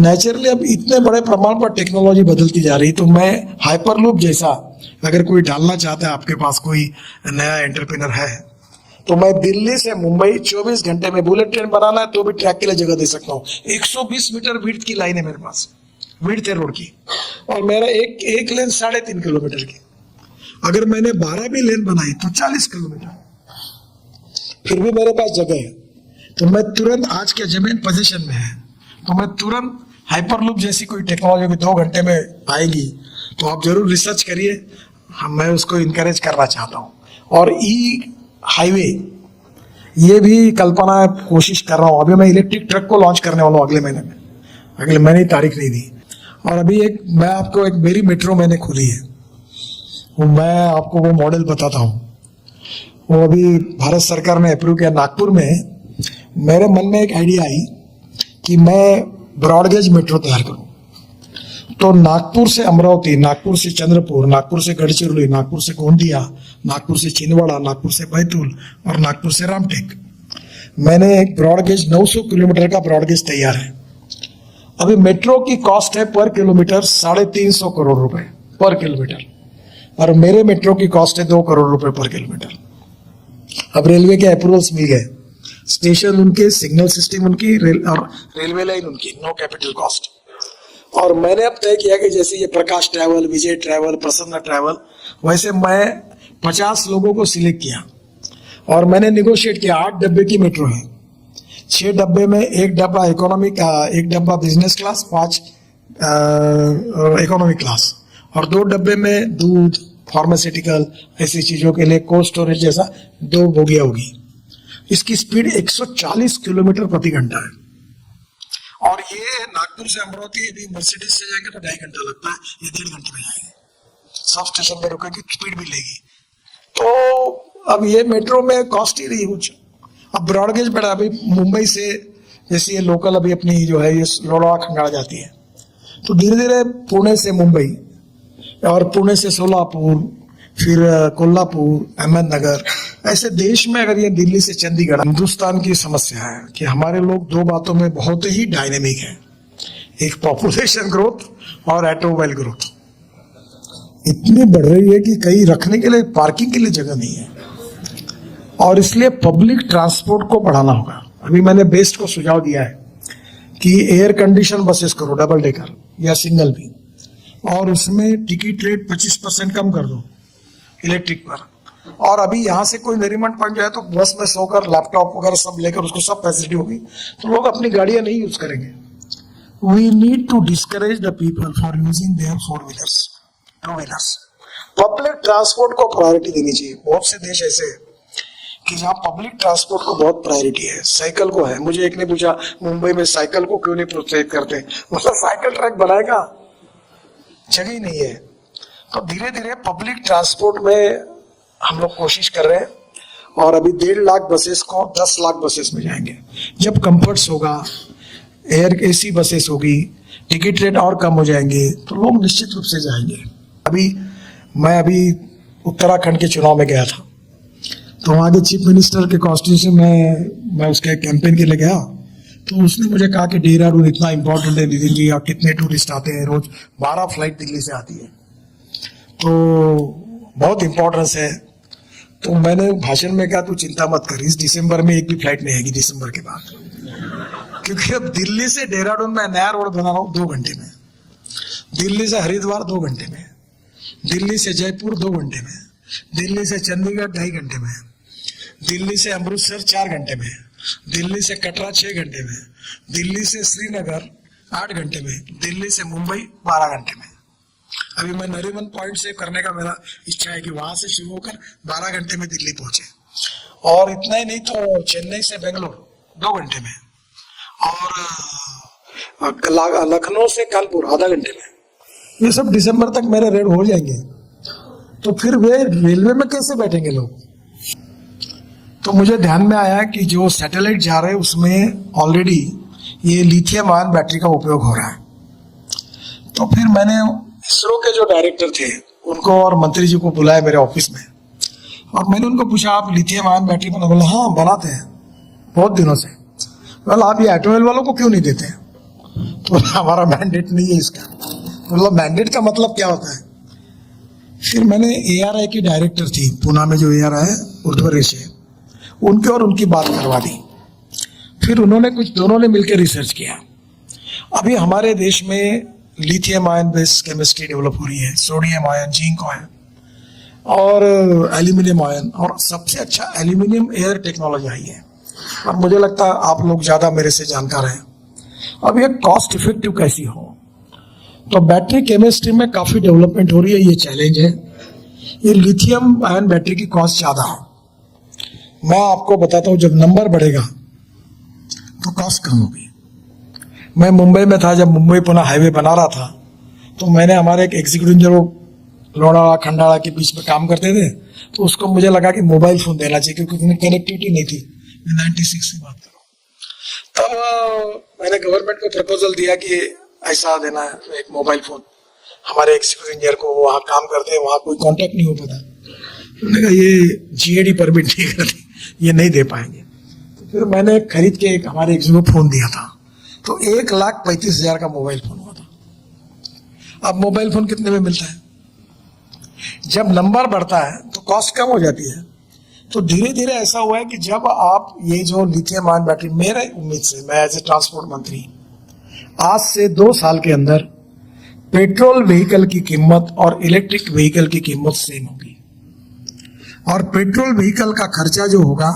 Naturally अब इतने बड़े प्रमाण पर टेक्नोलॉजी बदलती जा रही, तो मैं हाइपरलूप जैसा अगर कोई डालना चाहता है, आपके पास कोई नया एंटरप्रेन्योर है, तो मैं दिल्ली से मुंबई 24 घंटे में बुलेट ट्रेन बनाना है तो भी ट्रैक के लिए जगह दे सकता हूँ। 120 मीटर विड्थ की लाइन है मेरे पास, विड्थ है रोड की, और मेरा एक लेन 3.5 किलोमीटर की। अगर मैंने 12 भी लेन बनाई तो 40 किलोमीटर, फिर भी मेरे पास जगह है। तो मैं तुरंत, आज के जमीन पोजीशन में है, तो मैं तुरंत हाइपरलूप जैसी कोई टेक्नोलॉजी 2 घंटे में आएगी, तो आप जरूर रिसर्च करिए। मैं उसको इनकरेज करना चाहता हूँ। और ई हाईवे, ये भी कल्पना कोशिश कर रहा हूँ। अभी मैं इलेक्ट्रिक ट्रक को लॉन्च करने वाला हूँ अगले महीने ही तारीख नहीं दी। और अभी मैं आपको मेरी मेट्रो मैंने खुली है, वो मैं आपको वो मॉडल बताता हूँ। वो अभी भारत सरकार ने अप्रूव किया नागपुर में। मेरे मन में एक आइडिया आई कि मैं ब्रॉडगेज मेट्रो तैयार करूं। तो नागपुर से अमरावती, नागपुर से चंद्रपुर, नागपुर से गढ़चिरौली, नागपुर से गोंदिया, नागपुर से छिंदवाड़ा, नागपुर से बैतूल और नागपुर से रामटेक, मैंने एक ब्रॉडगेज 900 किलोमीटर का ब्रॉडगेज तैयार है। अभी मेट्रो की कॉस्ट है पर किलोमीटर 350 करोड़ रुपए पर किलोमीटर, और मेरे मेट्रो की कॉस्ट है 2 करोड़ रुपए पर किलोमीटर। अब रेलवे के अप्रूवल्स मिल गए, स्टेशन उनके, सिग्नल सिस्टम उनकी, और रेलवे लाइन उनकी, नो कैपिटल कॉस्ट। और मैंने अब तय किया कि जैसे ये प्रकाश ट्रैवल, विजय ट्रैवल, प्रसन्न ट्रैवल, वैसे मैं 50 लोगों को सिलेक्ट किया और मैंने निगोशिएट किया। 8 डब्बे की मेट्रो है, 6 डब्बे में 1 डब्बा इकोनॉमी का, 1 डब्बा बिजनेस क्लास, 5 इकोनॉमी क्लास, और 2 डब्बे में दूध, फार्मास्यूटिकल, ऐसी चीजों के लिए कोल्ड स्टोरेज जैसा 2 बोगियां होगी। इसकी स्पीड 140 किलोमीटर प्रति घंटा है। और ये नागपुर से अमरावती यदि मर्सिडीज से जाएंगे तो 2.5 घंटा लगता है, ये 1.5 घंटे में जाएंगे। सब स्टेशन में रुकेगी, स्पीड भी लेगी। तो अब ये मेट्रो में कॉस्ट ही नहीं कुछ। अब ब्रॉडगेज बढ़ा, अभी मुंबई से जैसे ये लोकल अभी अपनी जो है ये लोनावला खंगाड़ा जाती है, तो धीरे धीरे पुणे से मुंबई, और पुणे से सोलापुर, फिर कोल्हापुर, अहमदनगर, ऐसे देश में अगर ये दिल्ली से चंडीगढ़। हिंदुस्तान की समस्या है कि हमारे लोग 2 बातों में बहुत ही डायनेमिक है, एक पॉपुलेशन ग्रोथ और ऑटोमोबाइल ग्रोथ इतनी बढ़ रही है कि कहीं रखने के लिए, पार्किंग के लिए जगह नहीं है, और इसलिए पब्लिक ट्रांसपोर्ट को बढ़ाना होगा। अभी मैंने बेस्ट को सुझाव दिया है कि एयर कंडीशन बसेस करो, डबल डेकर या सिंगल भी, और उसमें टिकट रेट 25% कम कर दो इलेक्ट्रिक पर। और अभी यहाँ से कोई नरीमन पॉइंट जाए तो बस में सोकर लैपटॉप वगैरह सब लेकर, उसको सब फैसिलिटी होगी, तो लोग अपनी गाड़ियां नहीं यूज करेंगे। We need to discourage the people for using their 4 wheelers, 2 wheelers. Public transport को प्रायोरिटी देनी चाहिए। बहुत से देश ऐसे हैं कि जहाँ पब्लिक ट्रांसपोर्ट को बहुत प्रायोरिटी है, साइकिल को है। मुझे एक ने पूछा मुंबई में साइकिल को क्यों नहीं प्रोत्साहित करते, मतलब साइकिल ट्रैक बनाएगा, जगह ही नहीं है। तो धीरे धीरे पब्लिक ट्रांसपोर्ट में हम लोग कोशिश कर रहे हैं, और अभी 1.5 लाख बसेस को 10 लाख बसेस में जाएंगे। जब कंफर्ट्स होगा, एयर AC बसेस होगी, टिकट रेट और कम हो जाएंगे, तो लोग निश्चित रूप से जाएंगे। मैं अभी उत्तराखंड के चुनाव में गया था, तो वहाँ के चीफ मिनिस्टर के कॉन्स्टिट्यूशन में मैं उसके कैंपेन के लिए गया, तो उसने मुझे कहा कि देहरादून इतना इंपॉर्टेंट है नितिन जी, और कितने टूरिस्ट आते हैं, रोज 12 फ्लाइट दिल्ली से आती है, तो बहुत इंपॉर्टेंस है। तो मैंने भाषण में कहा तू चिंता मत कर, इस दिसंबर में एक भी फ्लाइट नहीं आएगी दिसंबर के बाद, क्योंकि अब दिल्ली से देहरादून में नया रोड बना रहा हूँ 2 घंटे में, दिल्ली से हरिद्वार 2 घंटे में, दिल्ली से जयपुर 2 घंटे में, दिल्ली से चंडीगढ़ 2.5 घंटे में, दिल्ली से अमृतसर 4 घंटे में, दिल्ली से कटरा 6 घंटे में, दिल्ली से श्रीनगर 8 घंटे में, दिल्ली से मुंबई 12 घंटे में। अभी मैं नरीमन पॉइंट से करने का मेरा इच्छा है कि वहां से शुरू होकर 12 घंटे में दिल्ली पहुंचे, और इतना ही नहीं तो चेन्नई से बेंगलोर 2 घंटे में, और लखनऊ से कानपुर आधा घंटे में। ये सब दिसंबर तक मेरे रेड हो जाएंगे। तो फिर वे रेलवे में कैसे बैठेंगे लोग? तो मुझे ध्यान में आया कि जो सैटेलाइट जा रहे हैं उसमें ऑलरेडी ये लिथियम आयन बैटरी का उपयोग हो रहा है। तो फिर मैंने इसरो के जो डायरेक्टर थे उनको और मंत्री जी को बुलाया मेरे ऑफिस में, और मैंने उनको पूछा आप लिथियम आयन बैटरी बना? बोला हाँ बनाते हैं बहुत दिनों से। बोला आप ये ऑटोमोबाइल वालों को क्यों नहीं देते? तो हमारा मैंडेट नहीं है इसका। मतलब मैंडेट का मतलब क्या होता है? फिर मैंने ARI की डायरेक्टर थी पूना में, जो ARI है उर्दू रेशे, उनके और उनकी बात करवा दी। फिर उन्होंने दोनों ने मिलकर रिसर्च किया। अभी हमारे देश में lithium ion based chemistry develop हो रही है, सोडियम आयन, जिंक आयन और एल्यूमिनियम आयन, और सबसे अच्छा एल्यूमिनियम एयर टेक्नोलॉजी आई है। और मुझे लगता है आप लोग ज़्यादा मेरे से जानकार हैं। अब ये कॉस्ट इफेक्टिव कैसी हो, तो बैटरी केमिस्ट्री में काफ़ी डेवलपमेंट हो रही है, ये चैलेंज है। ये लिथियम आयन बैटरी की कॉस्ट ज़्यादा है। मैं आपको बताता हूँ, जब नंबर बढ़ेगा तो कॉस्ट कम होगी। मैं मुंबई में था, जब मुंबई पुणे हाईवे बना रहा था, तो मैंने हमारे एक एग्जीक्यूटिव जो लोनावाला खंडाला के बीच में काम करते थे, तो उसको मुझे लगा कि मोबाइल फ़ोन देना चाहिए, क्योंकि कनेक्टिविटी नहीं थी। मैं 96 की बात कर रहा हूँ। तब मैंने गवर्नमेंट को प्रपोजल दिया कि ऐसा देना है एक मोबाइल फ़ोन हमारे एग्जीक्यूटिव इंजीनियर को, वहाँ काम करते हैं, वहाँ कोई कॉन्टैक्ट नहीं हो पाता। उन्होंने कहा ये GAD परमिट नहीं करती, ये नहीं दे पाएंगे। तो फिर मैंने खरीद के एक हमारे एग्जीक्यूटिव को फ़ोन दिया था, तो 1,35,000 का मोबाइल फ़ोन हुआ था। अब मोबाइल फ़ोन कितने में मिलता है? जब नंबर बढ़ता है तो कॉस्ट कम हो जाती है। तो धीरे धीरे ऐसा हुआ है कि जब आप ये जो लिथियम आयन बैटरी, मेरे उम्मीद से, मैं एज ए ट्रांसपोर्ट मंत्री, आज से 2 साल के अंदर पेट्रोल व्हीकल की कीमत और इलेक्ट्रिक व्हीकल की कीमत सेम होगी, और पेट्रोल व्हीकल का खर्चा जो होगा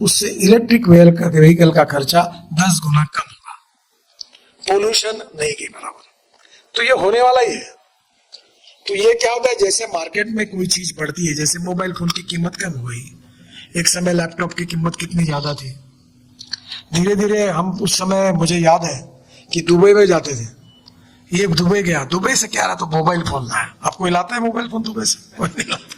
उससे इलेक्ट्रिक व्हीकल का खर्चा 10 गुना कम होगा, पोल्यूशन नहीं के बराबर। तो ये होने वाला ही है। तो ये क्या होता है, जैसे मार्केट में कोई चीज बढ़ती है, जैसे मोबाइल फोन की कीमत कम हो गई, एक समय लैपटॉप की कीमत कितनी ज्यादा थी, धीरे धीरे हम उस समय, मुझे याद है कि दुबई में जाते थे, ये दुबई गया, दुबई से क्या रहा, तो मोबाइल फोन लाया। आपको लाता है मोबाइल फोन दुबई से? कोई नहीं लाता।